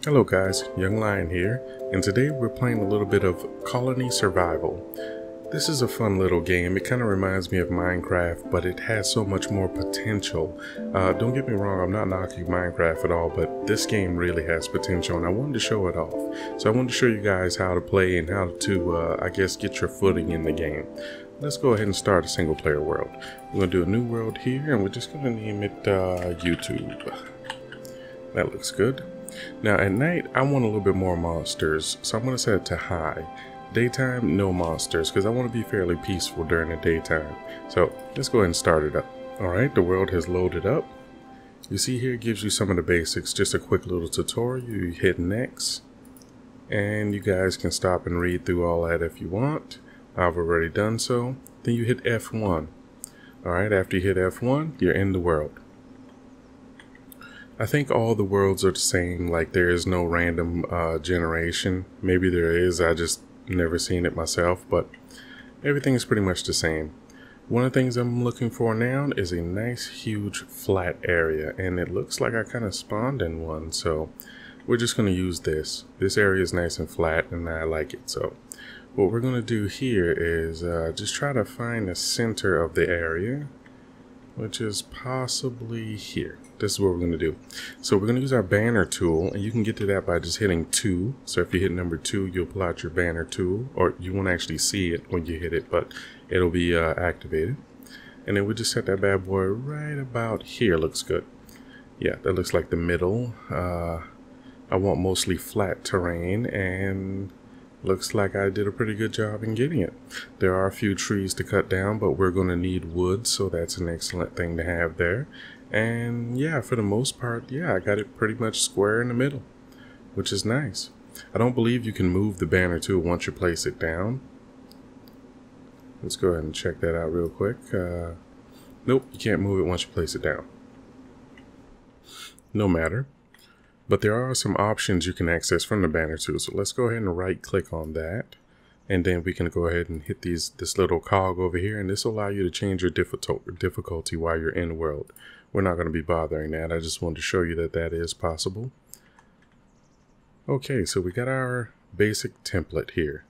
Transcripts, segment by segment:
Hello guys, Young Lion here, and today we're playing a little bit of colony survival. This is a fun little game. It kind of reminds me of Minecraft, but it has so much more potential. Don't get me wrong, I'm not knocking Minecraft at all, but this game really has potential and I wanted to show it off. So I wanted to show you guys how to play and how to, I guess, get your footing in the game. Let's go ahead and start a single player world. We're going to do a new world here and we're just going to name it YouTube. That looks good. Now at night, I want a little bit more monsters, so I'm going to set it to high. Daytime, no monsters, because I want to be fairly peaceful during the daytime. So let's go ahead and start it up. Alright, the world has loaded up. You see here, it gives you some of the basics, just a quick little tutorial. You hit next, and you guys can stop and read through all that if you want. I've already done so. Then you hit F1. Alright, after you hit F1, you're in the world. I think all the worlds are the same, like there is no random generation. Maybe there is, I just never seen it myself, but everything is pretty much the same. One of the things I'm looking for now is a nice huge flat area, and it looks like I kind of spawned in one, so we're just going to use this. This area is nice and flat and I like it, so what we're going to do here is just try to find the center of the area, which is possibly here. This is what we're going to do. So we're going to use our banner tool, and you can get to that by just hitting 2. So if you hit number 2, you'll pull out your banner tool, or you won't actually see it when you hit it, but it'll be activated. And then we just set that bad boy right about here. Looks good. Yeah, that looks like the middle. I want mostly flat terrain, and looks like I did a pretty good job in getting it. There are a few trees to cut down, but we're going to need wood, so that's an excellent thing to have there. And yeah, for the most part, yeah, I got it pretty much square in the middle, which is nice. I don't believe you can move the banner tool once you place it down. Let's go ahead and check that out real quick. Nope, you can't move it once you place it down. No matter. But there are some options you can access from the banner tool. So let's go ahead and right click on that. And then we can go ahead and hit this little cog over here. And this will allow you to change your difficulty while you're in the world. We're not going to be bothering that. I just wanted to show you that that is possible. Okay, so we got our basic template here.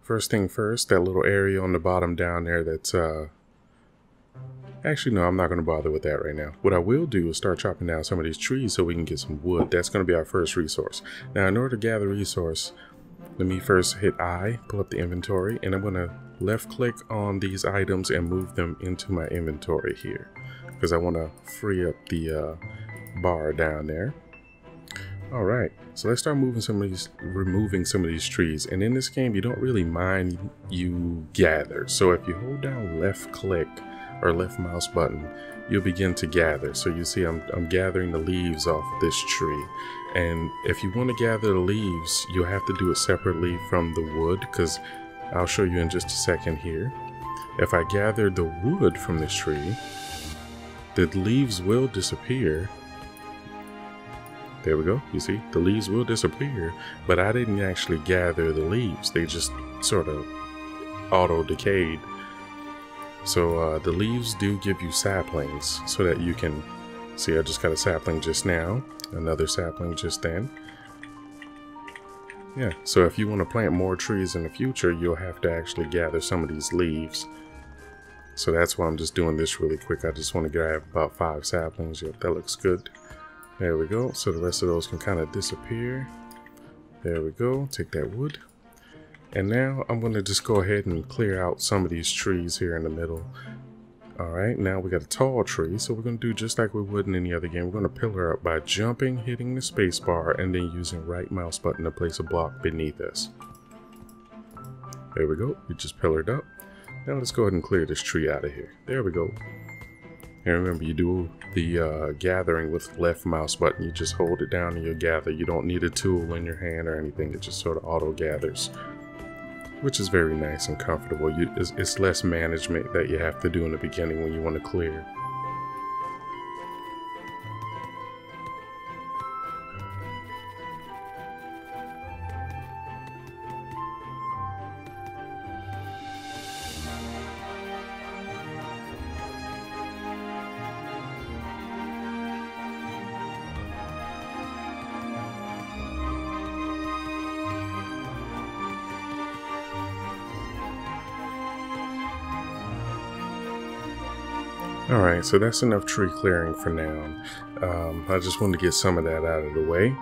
First thing first, that little area on the bottom down there that's actually, no, I'm not going to bother with that right now. What I will do is start chopping down some of these trees so we can get some wood. That's going to be our first resource. Now, in order to gather resource, let me first hit I, pull up the inventory, and I'm going to left click on these items and move them into my inventory here, because I want to free up the bar down there. All right, so let's start removing some of these trees. And in this game, you don't really mind you gather. So if you hold down left click or left mouse button, you'll begin to gather. So you see I'm gathering the leaves off of this tree. And if you want to gather the leaves, you'll have to do it separately from the wood, because I'll show you in just a second here. If I gather the wood from this tree, the leaves will disappear. There we go. You see, the leaves will disappear, but I didn't actually gather the leaves. They just sort of auto-decayed. So the leaves do give you saplings so that you can see. I just got a sapling just now, another sapling just then. Yeah, so if you want to plant more trees in the future, you'll have to actually gather some of these leaves. So that's why I'm just doing this really quick. I just want to grab about 5 saplings. Yep, that looks good. There we go. So the rest of those can kind of disappear. There we go. Take that wood. And now I'm going to just go ahead and clear out some of these trees here in the middle. Alright, now we got a tall tree, so we're going to do just like we would in any other game. We're going to pillar up by jumping, hitting the space bar, and then using right mouse button to place a block beneath us. There we go. We just pillared up. Now let's go ahead and clear this tree out of here. There we go. And remember, you do the gathering with left mouse button. You just hold it down and you'll gather. You don't need a tool in your hand or anything. It just sort of auto gathers, which is very nice and comfortable. It's less management that you have to do in the beginning when you want to clear. Alright, so that's enough tree clearing for now. I just wanted to get some of that out of the way.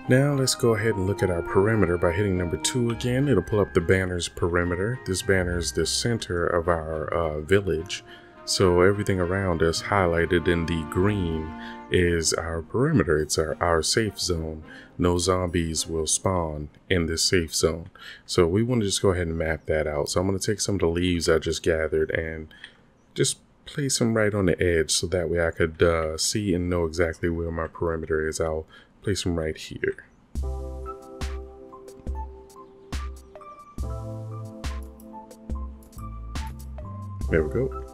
Now let's go ahead and look at our perimeter by hitting number 2 again. It'll pull up the banner's perimeter. This banner is the center of our village. So everything around us highlighted in the green is our perimeter. It's our safe zone. No zombies will spawn in this safe zone. So we want to just go ahead and map that out. So I'm going to take some of the leaves I just gathered and just place them right on the edge so that way I could see and know exactly where my perimeter is. I'll place them right here. There we go.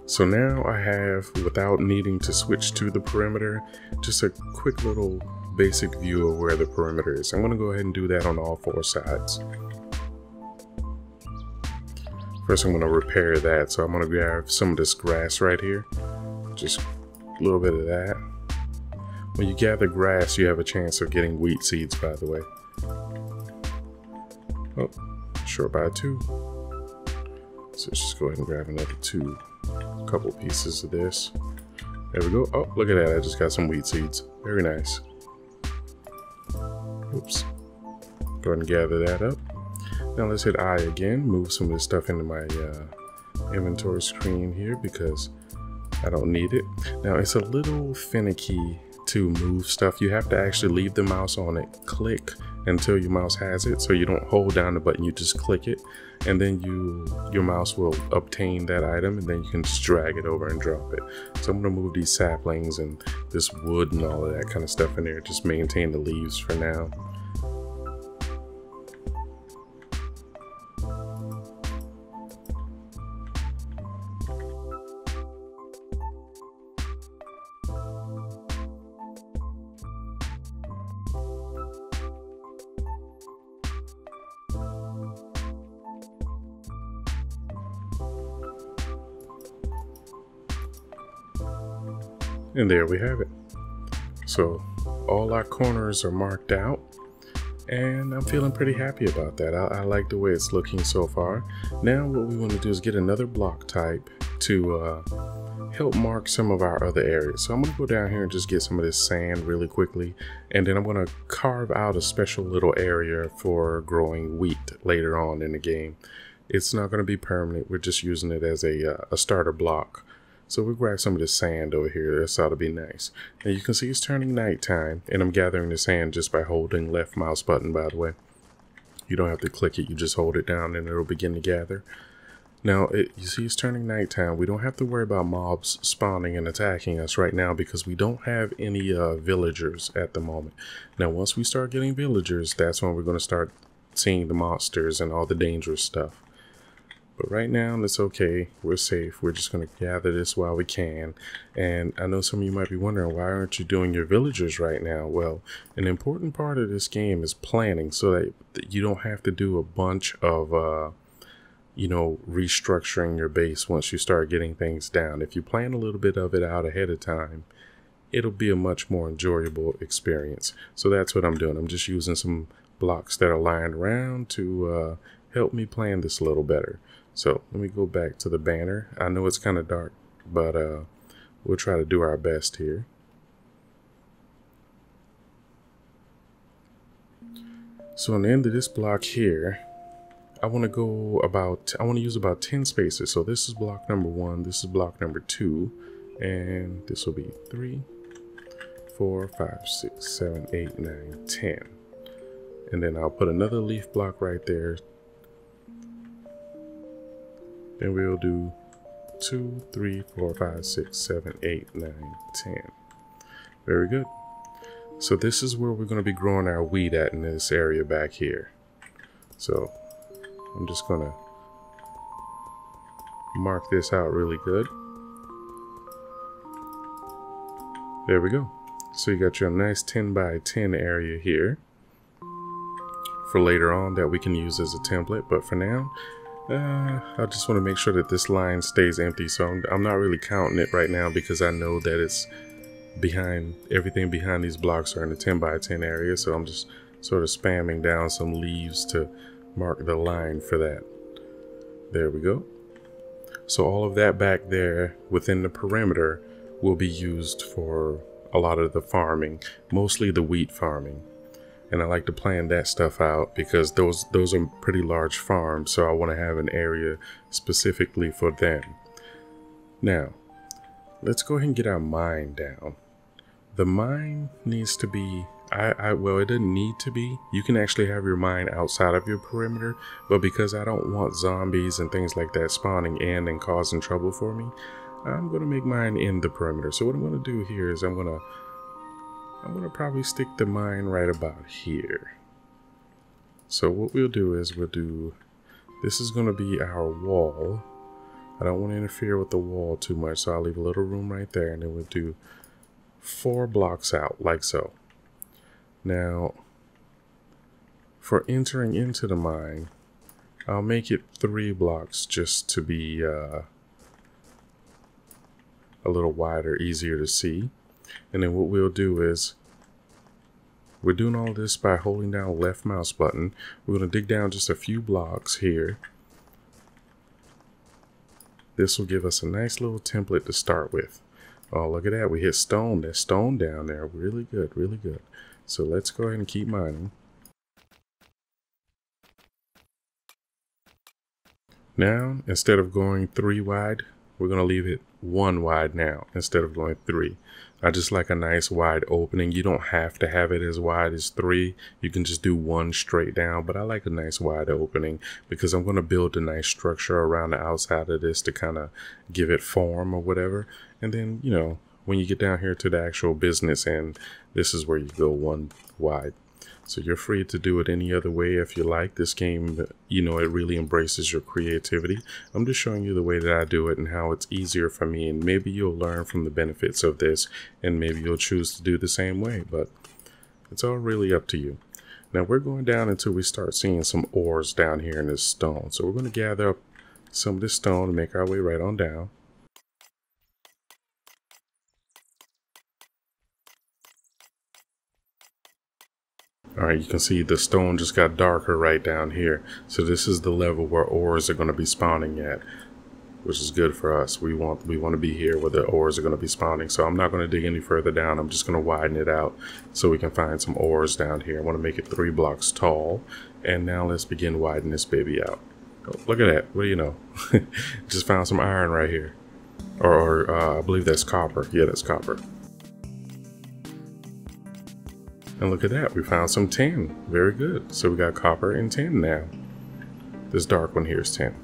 So now I have, without needing to switch to the perimeter, just a quick little basic view of where the perimeter is. I'm going to go ahead and do that on all 4 sides. First I'm going to repair that, so I'm going to grab some of this grass right here. Just a little bit of that. When you gather grass, you have a chance of getting wheat seeds, by the way. Oh, short by 2. So let's just go ahead and grab another 2. Couple pieces of this. There we go. Oh, look at that. I just got some wheat seeds. Very nice. Oops. Go ahead and gather that up. Now let's hit I again. Move some of this stuff into my inventory screen here because I don't need it. Now it's a little finicky to move stuff. You have to actually leave the mouse on it, click until your mouse has it, so you don't hold down the button, you just click it, and then your mouse will obtain that item, and then you can just drag it over and drop it. So I'm going to move these saplings and this wood and all of that kind of stuff in there, just maintain the leaves for now. And there we have it. So all our corners are marked out and I'm feeling pretty happy about that. I like the way it's looking so far. Now what we want to do is get another block type to help mark some of our other areas. So I'm going to go down here and just get some of this sand really quickly, and then I'm going to carve out a special little area for growing wheat later on in the game. It's not going to be permanent. We're just using it as a starter block. So we'll grab some of this sand over here. This ought to be nice. Now you can see it's turning nighttime, and I'm gathering the sand just by holding left mouse button, by the way. You don't have to click it, you just hold it down and it'll begin to gather. Now, you see it's turning nighttime. We don't have to worry about mobs spawning and attacking us right now because we don't have any villagers at the moment. Now, once we start getting villagers, that's when we're going to start seeing the monsters and all the dangerous stuff. But right now, it's okay. We're safe. We're just going to gather this while we can. And I know some of you might be wondering, why aren't you doing your villagers right now? Well, an important part of this game is planning so that you don't have to do a bunch of, you know, restructuring your base once you start getting things down. If you plan a little bit of it out ahead of time, it'll be a much more enjoyable experience. So that's what I'm doing. I'm just using some blocks that are lying around to help me plan this a little better. So let me go back to the banner. I know it's kind of dark, but we'll try to do our best here. So on the end of this block here, I want to use about 10 spaces. So this is block number 1, this is block number 2, and this will be 3, 4, 5, 6, 7, 8, 9, 10. And then I'll put another leaf block right there. Then we'll do 2, 3, 4, 5, 6, 7, 8, 9, 10. Very good. So this is where we're going to be growing our wheat at in this area back here. So I'm just going to mark this out really good. There we go. So you got your nice 10 by 10 area here for later on that we can use as a template. But for now, I just want to make sure that this line stays empty, so I'm not really counting it right now because I know that it's everything behind these blocks are in the 10 by 10 area, so I'm just sort of spamming down some leaves to mark the line for that. There we go. So all of that back there within the perimeter will be used for a lot of the farming, mostly the wheat farming. And I like to plan that stuff out because those are pretty large farms, so I want to have an area specifically for them. Now, let's go ahead and get our mine down. The mine needs to be, well, it doesn't need to be. You can actually have your mine outside of your perimeter, but because I don't want zombies and things like that spawning in and causing trouble for me, I'm going to make mine in the perimeter. So what I'm going to do here is I'm going to probably stick the mine right about here. So what we'll do is this is going to be our wall. I don't want to interfere with the wall too much, so I'll leave a little room right there, and then we'll do 4 blocks out, like so. Now, for entering into the mine, I'll make it 3 blocks just to be a little wider, easier to see. And then what we'll do is, we're doing all this by holding down the left mouse button. We're going to dig down just a few blocks here. This will give us a nice little template to start with. Oh, look at that. We hit stone. There's stone down there. Really good, really good. So let's go ahead and keep mining. Now, instead of going 3 wide, we're going to leave it 1 wide now instead of going 3. I just like a nice wide opening. You don't have to have it as wide as 3. You can just do 1 straight down, but I like a nice wide opening because I'm going to build a nice structure around the outside of this to kind of give it form or whatever. And then, you know, when you get down here to the actual business end, this is where you go 1 wide. So you're free to do it any other way if you like. This game, you know, it really embraces your creativity. I'm just showing you the way that I do it and how it's easier for me. And maybe you'll learn from the benefits of this and maybe you'll choose to do the same way. But it's all really up to you. Now we're going down until we start seeing some ores down here in this stone. So we're going to gather up some of this stone and make our way right on down. Alright, you can see the stone just got darker right down here. So this is the level where ores are going to be spawning at, which is good for us. We want to be here where the ores are going to be spawning. So I'm not going to dig any further down. I'm just going to widen it out so we can find some ores down here. I want to make it 3 blocks tall. And now let's begin widening this baby out. Oh, look at that. What do you know? Just found some iron right here. Or I believe that's copper. Yeah, that's copper. And look at that, we found some tin. Very good. So we got copper and tin now. This dark one here is tin.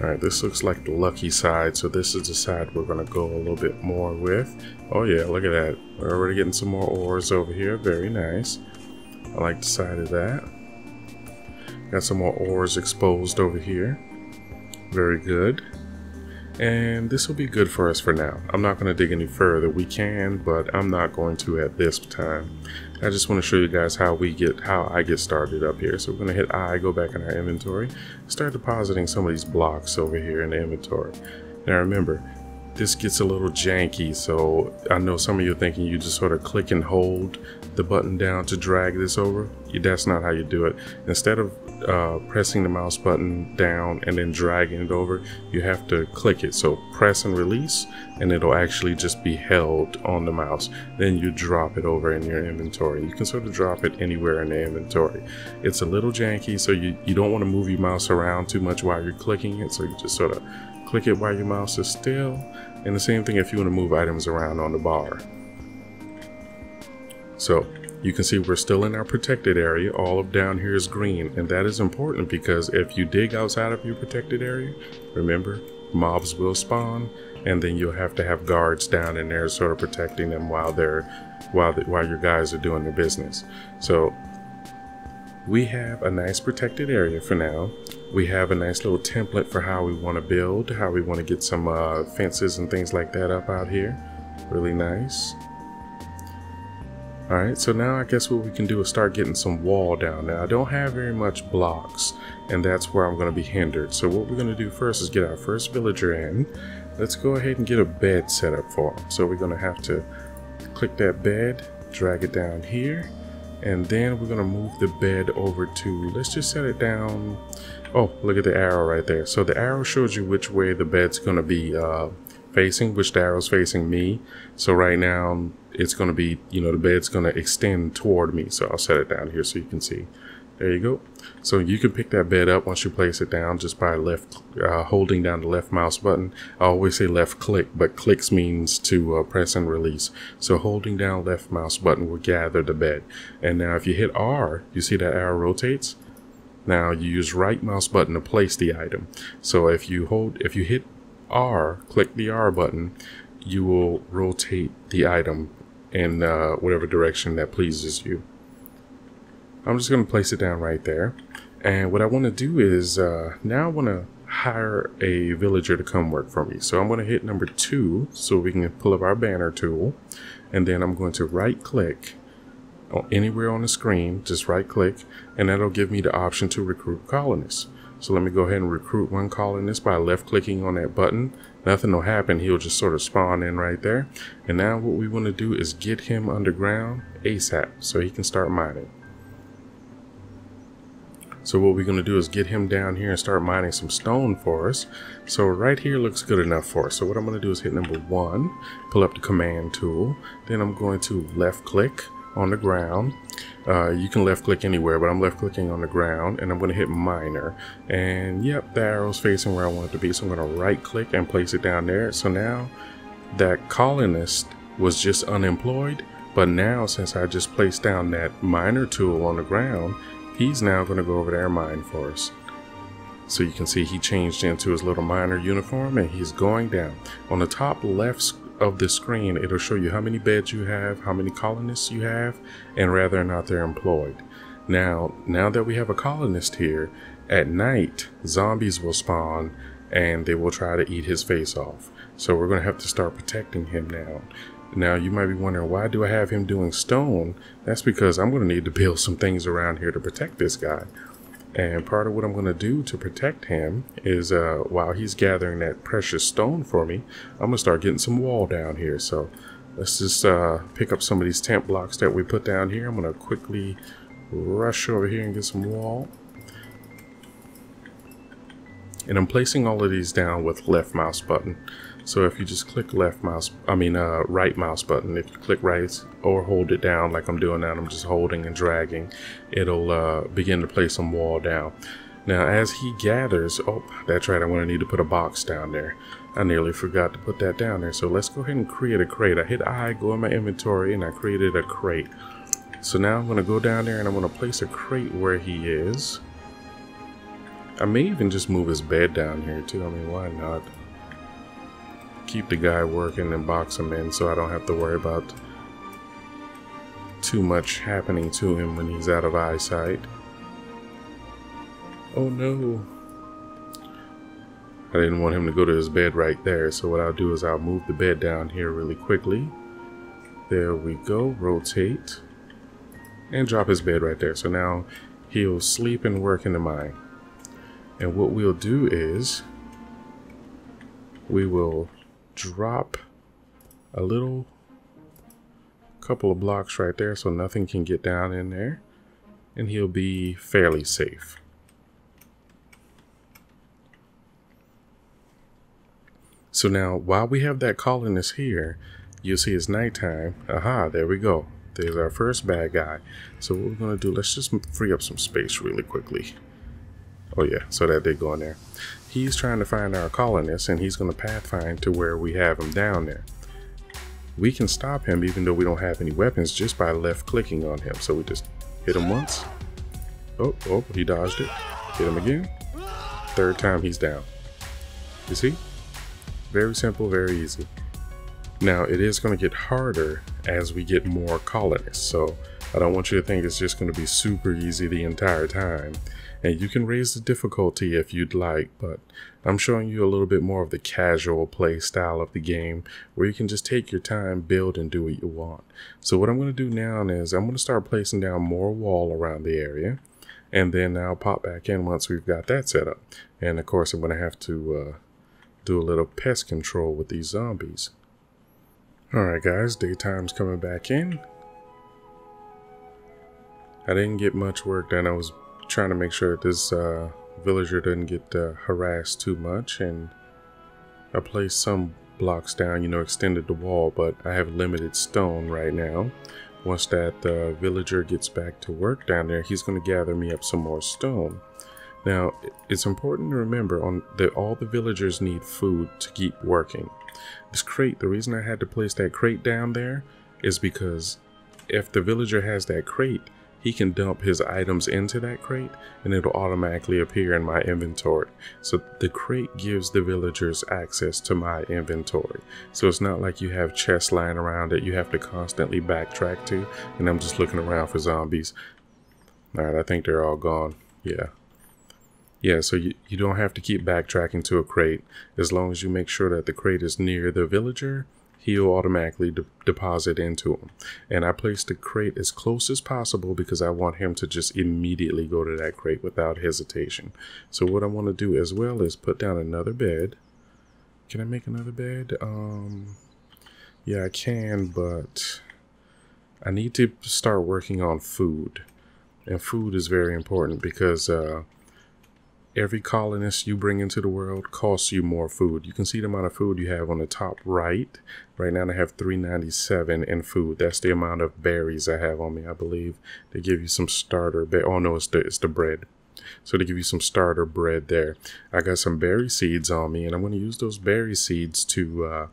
Alright, this looks like the lucky side, so this is the side we're going to go a little bit more with. Oh yeah, look at that. We're already getting some more ores over here. Very nice. I like the side of that. Got some more ores exposed over here. Very good. And this will be good for us for now. I'm not going to dig any further. We can, but I'm not going to at this time. I just want to show you guys how I get started up here. So we're going to hit I, go back in our inventory, start depositing some of these blocks over here in the inventory. Now remember, this gets a little janky, so I know some of you are thinking you just sort of click and hold the button down to drag this over. That's not how you do it. Instead of pressing the mouse button down and then dragging it over, you have to click it. So press and release, and it'll actually just be held on the mouse. Then you drop it over in your inventory. You can sort of drop it anywhere in the inventory. It's a little janky, so you don't want to move your mouse around too much while you're clicking it, so you just sort of click it while your mouse is still. And the same thing if you want to move items around on the bar. So you can see we're still in our protected area. All of down here is green, and that is important because if you dig outside of your protected area, remember, mobs will spawn, and then you'll have to have guards down in there sort of protecting them while your guys are doing their business. So we have a nice protected area for now. We have a nice little template for how we want to build, how we want to get some fences and things like that up out here. Really nice. Alright, so now I guess what we can do is start getting some wall down. Now I don't have very much blocks, and that's where I'm going to be hindered. So what we're going to do first is get our first villager in. Let's go ahead and get a bed set up for him. So we're going to have to click that bed, drag it down here, and then we're gonna move the bed over to, let's just set it down. Oh, look at the arrow right there. So the arrow shows you which way the bed's gonna be facing, which the arrow's facing me. So right now it's gonna be, the bed's gonna extend toward me. So I'll set it down here so you can see. There you go. So you can pick that bed up once you place it down just by holding down the left mouse button. I always say left click, but clicks means to press and release. So holding down left mouse button will gather the bed. And now if you hit R, you see that arrow rotates. Now you use right mouse button to place the item. So if you hit R, click the R button, you will rotate the item in whatever direction that pleases you. I'm just going to place it down right there. And what I want to do is now I want to hire a villager to come work for me. So I'm going to hit number 2 so we can pull up our banner tool. And then I'm going to right click anywhere on the screen, just right click, and that'll give me the option to recruit colonists. So let me go ahead and recruit one colonist by left clicking on that button. Nothing will happen. He'll just sort of spawn in right there. And now what we want to do is get him underground ASAP so he can start mining. So what we're going to do is get him down here and start mining some stone for us. So right here looks good enough for us. So what I'm going to do is hit number 1, pull up the command tool. Then I'm going to left click on the ground. You can left click anywhere, but I'm left clicking on the ground, and I'm going to hit miner. And yep, the arrow's facing where I want it to be. So I'm going to right click and place it down there. So now that colonist was just unemployed, but now since I just placed down that miner tool on the ground, he's now going to go over there and mine for us. So you can see he changed into his little miner uniform and he's going down. On the top left of the screen, it'll show you how many beds you have, how many colonists you have, and whether or not they're employed. Now that we have a colonist here, at night, zombies will spawn and they will try to eat his face off. So we're going to have to start protecting him now. Now you might be wondering, why do I have him doing stone? That's because I'm going to need to build some things around here to protect this guy. And part of what I'm going to do to protect him is while he's gathering that precious stone for me, I'm going to start getting some wall down here. So let's just pick up some of these tent blocks that we put down here. I'm going to quickly rush over here and get some wall. And I'm placing all of these down with left mouse button. So if you just click right mouse button, if you click right or hold it down like I'm doing now, I'm just holding and dragging, it'll begin to place some wall down. Now as he gathers, oh, that's right, I'm going to need to put a box down there. I nearly forgot to put that down there. So let's go ahead and create a crate. I hit I, go in my inventory, and I created a crate. So now I'm going to go down there and I'm going to place a crate where he is. I may even just move his bed down here too. I mean, why not? Keep the guy working and box him in so I don't have to worry about too much happening to him when he's out of eyesight. Oh no. I didn't want him to go to his bed right there, so what I'll do is I'll move the bed down here really quickly. There we go. Rotate. And drop his bed right there. So now he'll sleep and work in the mine. And what we'll do is we will drop a little couple of blocks right there so nothing can get down in there, and he'll be fairly safe. So now while we have that colonist here, you'll see it's nighttime. Aha, there we go. There's our first bad guy. So what we're going to do, let's just free up some space really quickly. Oh yeah, so that did go in there. He's trying to find our colonist, and he's going to pathfind to where we have him down there. We can stop him even though we don't have any weapons just by left clicking on him. So we just hit him once. Oh, he dodged it. Hit him again. Third time he's down. You see? Very simple, very easy. Now it is going to get harder as we get more colonists. So I don't want you to think it's just going to be super easy the entire time. And you can raise the difficulty if you'd like, but I'm showing you a little bit more of the casual play style of the game where you can just take your time, build, and do what you want. So what I'm going to do now is I'm going to start placing down more wall around the area, and then I'll pop back in once we've got that set up. And of course I'm going to have to do a little pest control with these zombies. Alright guys, daytime's coming back in. I didn't get much work done. I was trying to make sure that this villager doesn't get harassed too much, and I placed some blocks down, you know, extended the wall, but I have limited stone right now. Once that villager gets back to work down there, he's going to gather me up some more stone. Now, it's important to remember that all the villagers need food to keep working. This crate, the reason I had to place that crate down there is because if the villager has that crate, he can dump his items into that crate and it'll automatically appear in my inventory. So the crate gives the villagers access to my inventory. So it's not like you have chests lying around that you have to constantly backtrack to, and I'm just looking around for zombies. Alright, I think they're all gone. Yeah, so you don't have to keep backtracking to a crate. As long as you make sure that the crate is near the villager, he'll automatically deposit into him. And I placed the crate as close as possible because I want him to just immediately go to that crate without hesitation. So what I want to do as well is put down another bed. Can I make another bed? Yeah, I can, but I need to start working on food. And food is very important because every colonist you bring into the world costs you more food. You can see the amount of food you have on the top right. Right now I have 397 in food. That's the amount of berries I have on me, I believe. They give you some starter oh no, it's the bread. So they give you some starter bread there. I got some berry seeds on me, and I'm going to use those berry seeds to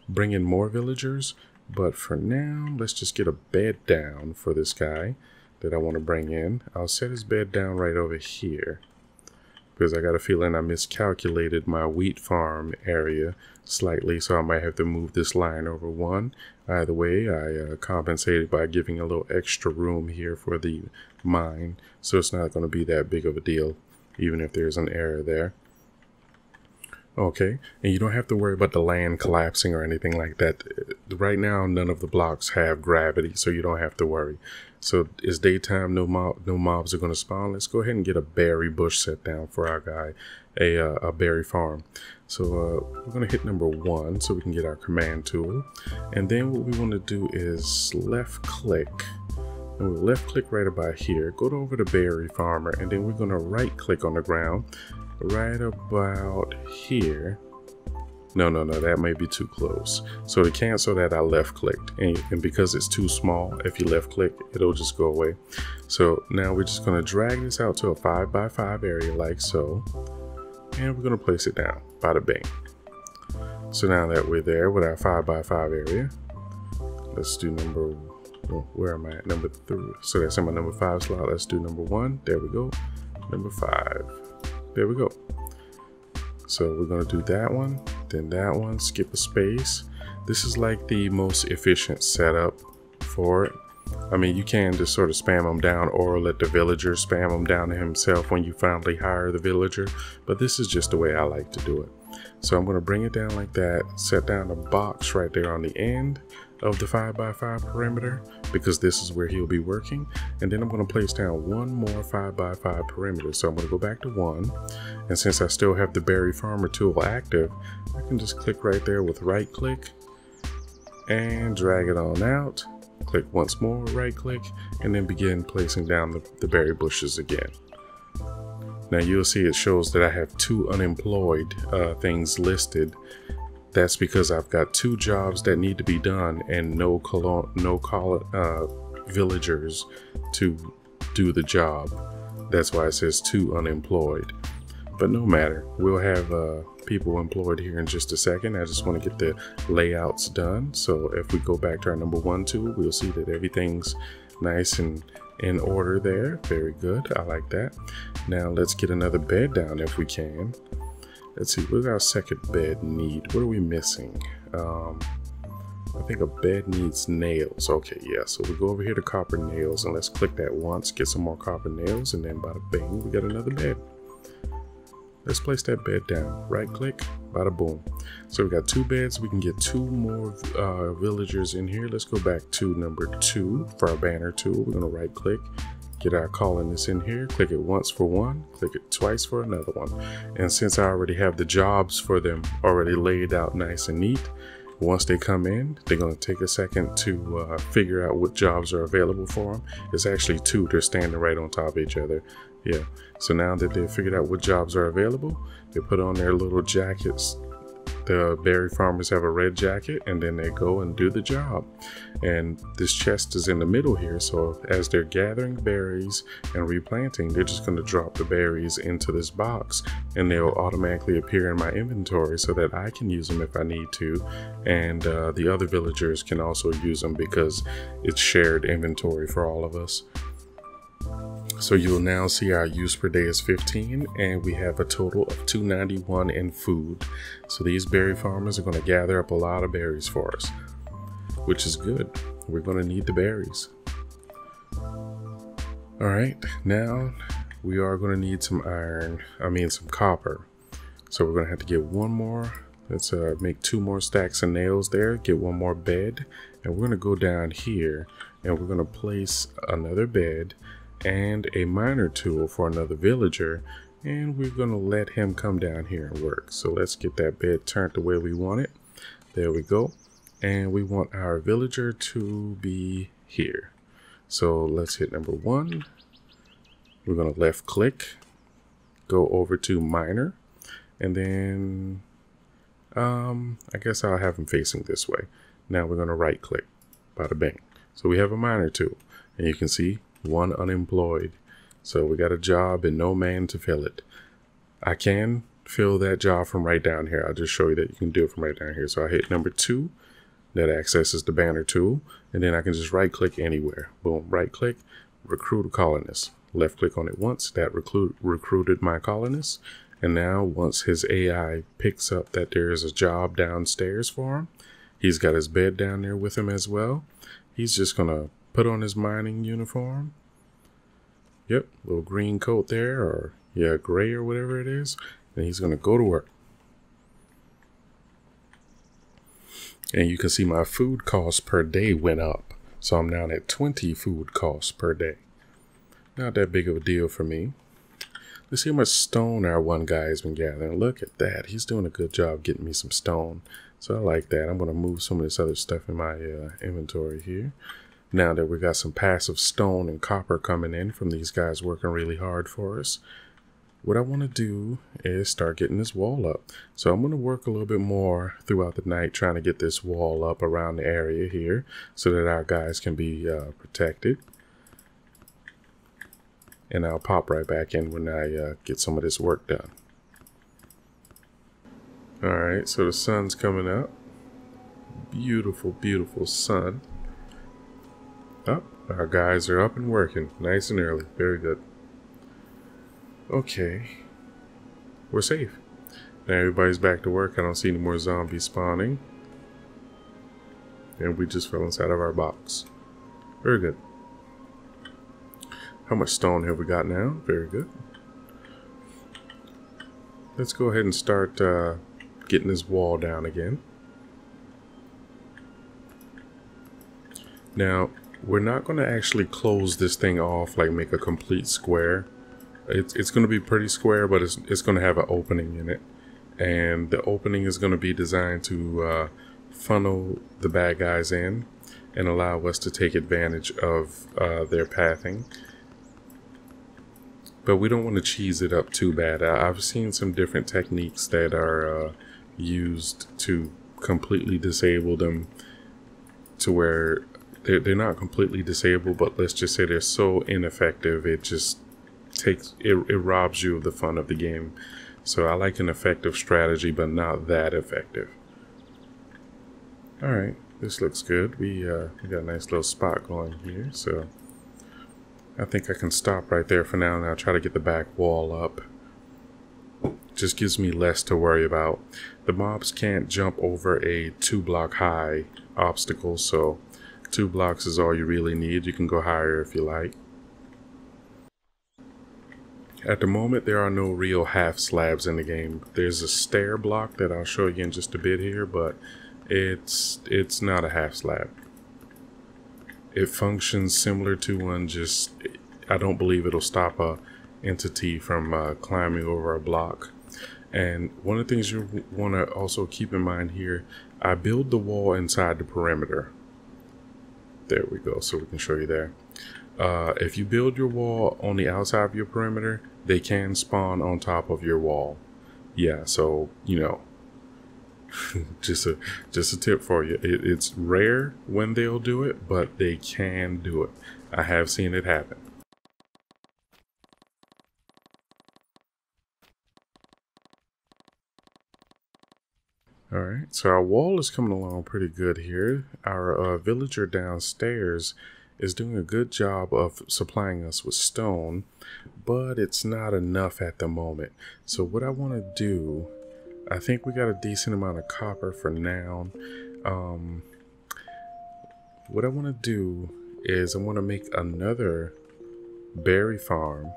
bring in more villagers. But for now, let's just get a bed down for this guy that I want to bring in. I'll set his bed down right over here, because I got a feeling I miscalculated my wheat farm area slightly, so I might have to move this line over one. Either way, I compensated by giving a little extra room here for the mine, so it's not going to be that big of a deal, even if there's an error there. Okay, and you don't have to worry about the land collapsing or anything like that. Right now, none of the blocks have gravity, so you don't have to worry. So it's daytime, no mobs are going to spawn. Let's go ahead and get a berry bush set down for our guy, a berry farm. So we're going to hit number 1 so we can get our command tool. And then what we want to do is left click. And we'll left click right about here. Go over to berry farmer, and then we're going to right click on the ground right about here. No, that may be too close. So to cancel that, I left clicked, and because it's too small, if you left click, it'll just go away. So now we're just going to drag this out to a 5x5 area like so, and we're going to place it down. Bada bing. So now that we're there with our 5x5 area, let's do number, where am I at? Number 3. So that's in my number 5 slot. Let's do number 1. There we go. Number 5. There we go. So we're going to do that one, then that one, skip a space. This is like the most efficient setup for it. I mean, you can just sort of spam them down or let the villager spam them down to himself when you finally hire the villager. But this is just the way I like to do it. So I'm going to bring it down like that, set down a box right there on the end of the 5x5 perimeter, because this is where he'll be working. And then I'm going to place down one more 5x5 perimeter. So I'm going to go back to 1, and since I still have the berry farmer tool active, I can just click right there with right click and drag it on out. Click once more, right click, and then begin placing down the berry bushes again. Now you'll see it shows that I have 2 unemployed things listed. That's because I've got 2 jobs that need to be done and no villagers to do the job. That's why it says 2 unemployed. But no matter, we'll have people employed here in just a second. I just want to get the layouts done. So if we go back to our number 1 tool, we'll see that everything's nice and in order there. Very good. I like that. Now let's get another bed down if we can. Let's see, what does our second bed need? What are we missing? I think a bed needs nails. Okay, yeah, so we go over here to copper nails, and let's click that once, get some more copper nails, and then bada bing, we got another bed. Let's place that bed down. Right click, bada boom. So we got 2 beds. We can get 2 more villagers in here. Let's go back to number 2 for our banner tool. We're gonna right click, get our colonists in here, click it once for one, click it twice for another one. And since I already have the jobs for them already laid out nice and neat, Once they come in, they're going to take a second to figure out what jobs are available for them. It's actually two. They're standing right on top of each other. Yeah. So now that they've figured out what jobs are available, they put on their little jackets. The berry farmers have a red jacket, and then they go and do the job. And this chest is in the middle here, so as they're gathering berries and replanting, they're just going to drop the berries into this box, and they'll automatically appear in my inventory so that I can use them if I need to, and the other villagers can also use them because it's shared inventory for all of us. So you'll now see our use per day is 15, and we have a total of 291 in food. So these berry farmers are going to gather up a lot of berries for us, which is good. We're going to need the berries. All right, now we are going to need some some copper. So we're going to have to get one more. Let's make 2 more stacks of nails there, get 1 more bed, and we're going to go down here and we're going to place another bed and a miner tool for another villager, and we're going to let him come down here and work. So let's get that bed turned the way we want it. There we go. And we want our villager to be here. So let's hit number 1. We're going to left click, go over to miner, and then I guess I'll have him facing this way. Now we're going to right click, bada bang. So we have a miner tool, and you can see 1 unemployed. So we got a job and no man to fill it. I can fill that job from right down here. I'll just show you that you can do it from right down here. So I hit number 2, that accesses the banner tool, and then I can just right click anywhere. Boom, right click, recruit a colonist. Left click on it once, that recruited my colonist. And now once his AI picks up that there is a job downstairs for him, he's got his bed down there with him as well. He's just gonna put on his mining uniform. Yep, little green coat there, or yeah, gray or whatever it is. And he's gonna go to work. And you can see my food costs per day went up. So I'm down at 20 food costs per day. Not that big of a deal for me. Let's see how much stone our one guy has been gathering. Look at that. He's doing a good job getting me some stone. So I like that. I'm going to move some of this other stuff in my inventory here. Now that we got some passive stone and copper coming in from these guys working really hard for us, what I want to do is start getting this wall up. So I'm going to work a little bit more throughout the night trying to get this wall up around the area here so that our guys can be protected. And I'll pop right back in when I get some of this work done. Alright, so the sun's coming up. Beautiful, beautiful sun. Up, our guys are up and working nice and early. Very good. Okay, we're safe. Now everybody's back to work. I don't see any more zombies spawning. And we just fell inside of our box. Very good. How much stone have we got now? Very good. Let's go ahead and start getting this wall down again. Now, we're not going to actually close this thing off, like make a complete square. It's going to be pretty square, but it's going to have an opening in it. And the opening is going to be designed to funnel the bad guys in and allow us to take advantage of their pathing. But we don't want to cheese it up too bad. I've seen some different techniques that are used to completely disable them to where they're not completely disabled, but let's just say they're so ineffective it just it robs you of the fun of the game. So I like an effective strategy, but not that effective. Alright, this looks good. We got a nice little spot going here, so I think I can stop right there for now, and I'll try to get the back wall up. Just gives me less to worry about. The mobs can't jump over a 2-block high obstacle, so 2 blocks is all you really need. You can go higher if you like. At the moment, there are no real half slabs in the game. There's a stair block that I'll show you in just a bit here, but it's not a half slab. It functions similar to one, just I don't believe it'll stop a entity from climbing over a block. And one of the things you want to also keep in mind here, I build the wall inside the perimeter. There we go, so we can show you there. If you build your wall on the outside of your perimeter, they can spawn on top of your wall. Yeah, so, you know, just a tip for you. It's rare when they'll do it, but they can do it. I have seen it happen. Alright, so our wall is coming along pretty good here. Our villager downstairs is doing a good job of supplying us with stone, but it's not enough at the moment. So what I want to do, I think we got a decent amount of copper for now. What I want to do is I want to make another berry farm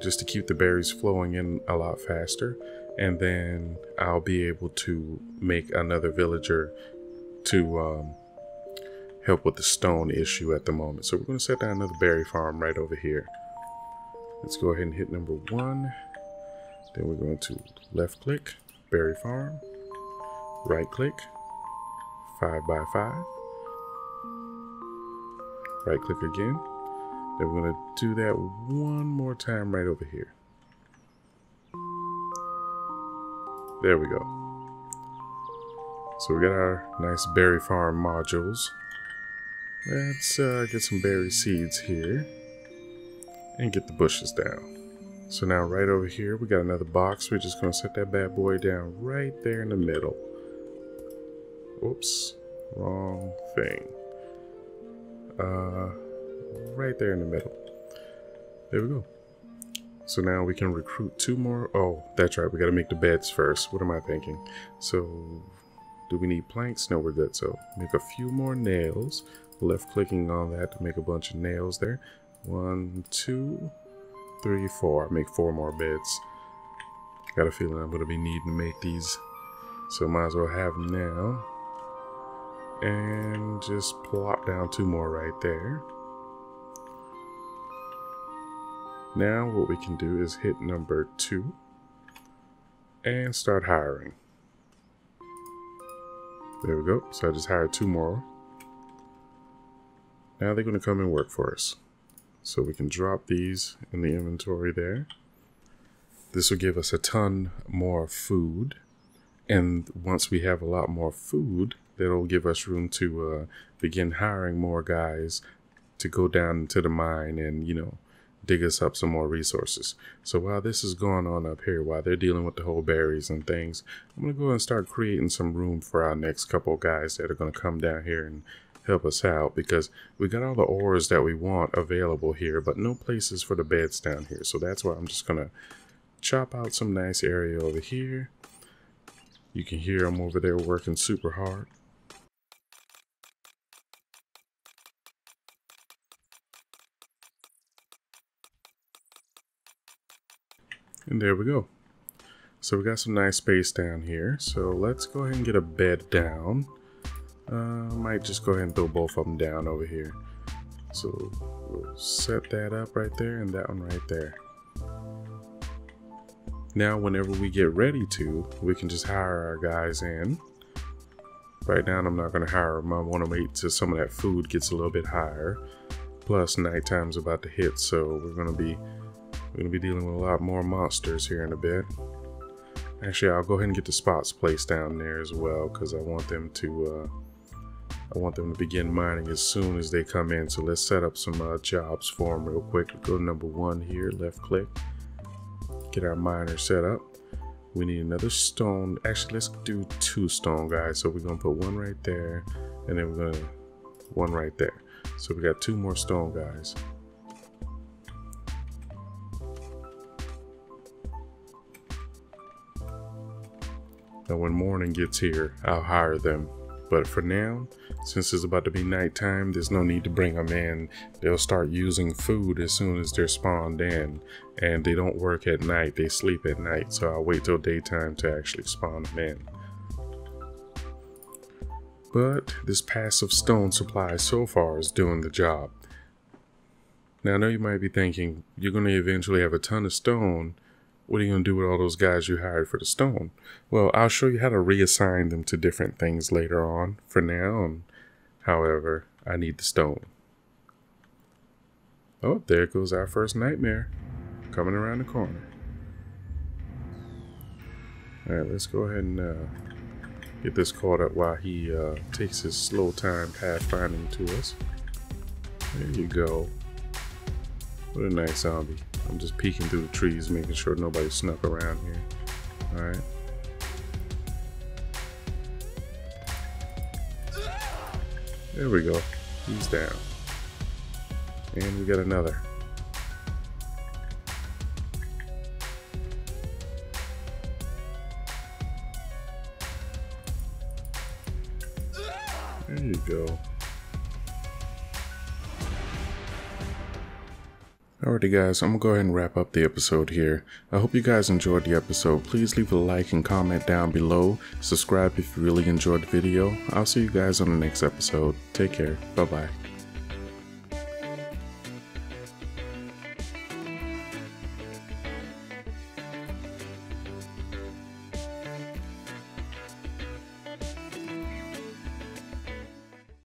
just to keep the berries flowing in a lot faster. And then I'll be able to make another villager to help with the stone issue at the moment. So we're going to set down another berry farm right over here. Let's go ahead and hit number 1. Then we're going to left click, berry farm, right click, 5x5, right click again. Then we're going to do that one more time right over here. There we go. So we got our nice berry farm modules. Let's get some berry seeds here and get the bushes down. So now right over here we got another box. We're just going to set that bad boy down right there in the middle. Oops, wrong thing. Right there in the middle. There we go. So now we can recruit 2 more. Oh, that's right. We got to make the beds first. What am I thinking? So do we need planks? No, we're good. So make a few more nails. Left clicking on that to make a bunch of nails there. 1, 2, 3, 4. Make 4 more beds. Got a feeling I'm going to be needing to make these. So might as well have them now. And just plop down 2 more right there. Now what we can do is hit number 2 and start hiring. There we go. So I just hired 2 more. Now they're going to come and work for us. So we can drop these in the inventory there. This will give us a ton more food. And once we have a lot more food, that'll give us room to begin hiring more guys to go down into the mine and, you know, dig us up some more resources. So while this is going on up here, while they're dealing with the whole berries and things, I'm going to go and start creating some room for our next couple guys that are going to come down here and help us out, because we got all the ores that we want available here, but no places for the beds down here. So that's why I'm just going to chop out some nice area over here. You can hear them over there working super hard. And there we go. So we got some nice space down here. So let's go ahead and get a bed down. Might just go ahead and throw both of them down over here. So we'll set that up right there and that one right there. Now whenever we get ready to, we can just hire our guys in. Right now I'm not going to hire them. I want to wait till some of that food gets a little bit higher. Plus nighttime's about to hit, so we're going to be dealing with a lot more monsters here in a bit. Actually, I'll go ahead and get the spots placed down there as well, because I want them to begin mining as soon as they come in. So let's set up some jobs for them real quick. Go to number 1 here, left click, get our miner set up. We need another stone. Actually, let's do 2 stone guys. So we're gonna put 1 right there, and then we're gonna 1 right there. So we got 2 more stone guys. Now when morning gets here, I'll hire them. But for now, since it's about to be nighttime, there's no need to bring them in. They'll start using food as soon as they're spawned in. And they don't work at night, they sleep at night. So I'll wait till daytime to actually spawn them in. But this passive stone supply so far is doing the job. Now I know you might be thinking, you're going to eventually have a ton of stone. What are you going to do with all those guys you hired for the stone? Well, I'll show you how to reassign them to different things later on. For now, however, I need the stone. Oh, there goes our first nightmare. Coming around the corner. Alright, let's go ahead and get this caught up while he takes his slow time pathfinding to us. There you go. What a nice zombie. I'm just peeking through the trees, making sure nobody snuck around here. Alright. There we go. He's down. And we got another. There you go. Alrighty guys, I'm gonna go ahead and wrap up the episode here. I hope you guys enjoyed the episode. Please leave a like and comment down below. Subscribe if you really enjoyed the video. I'll see you guys on the next episode. Take care. Bye bye.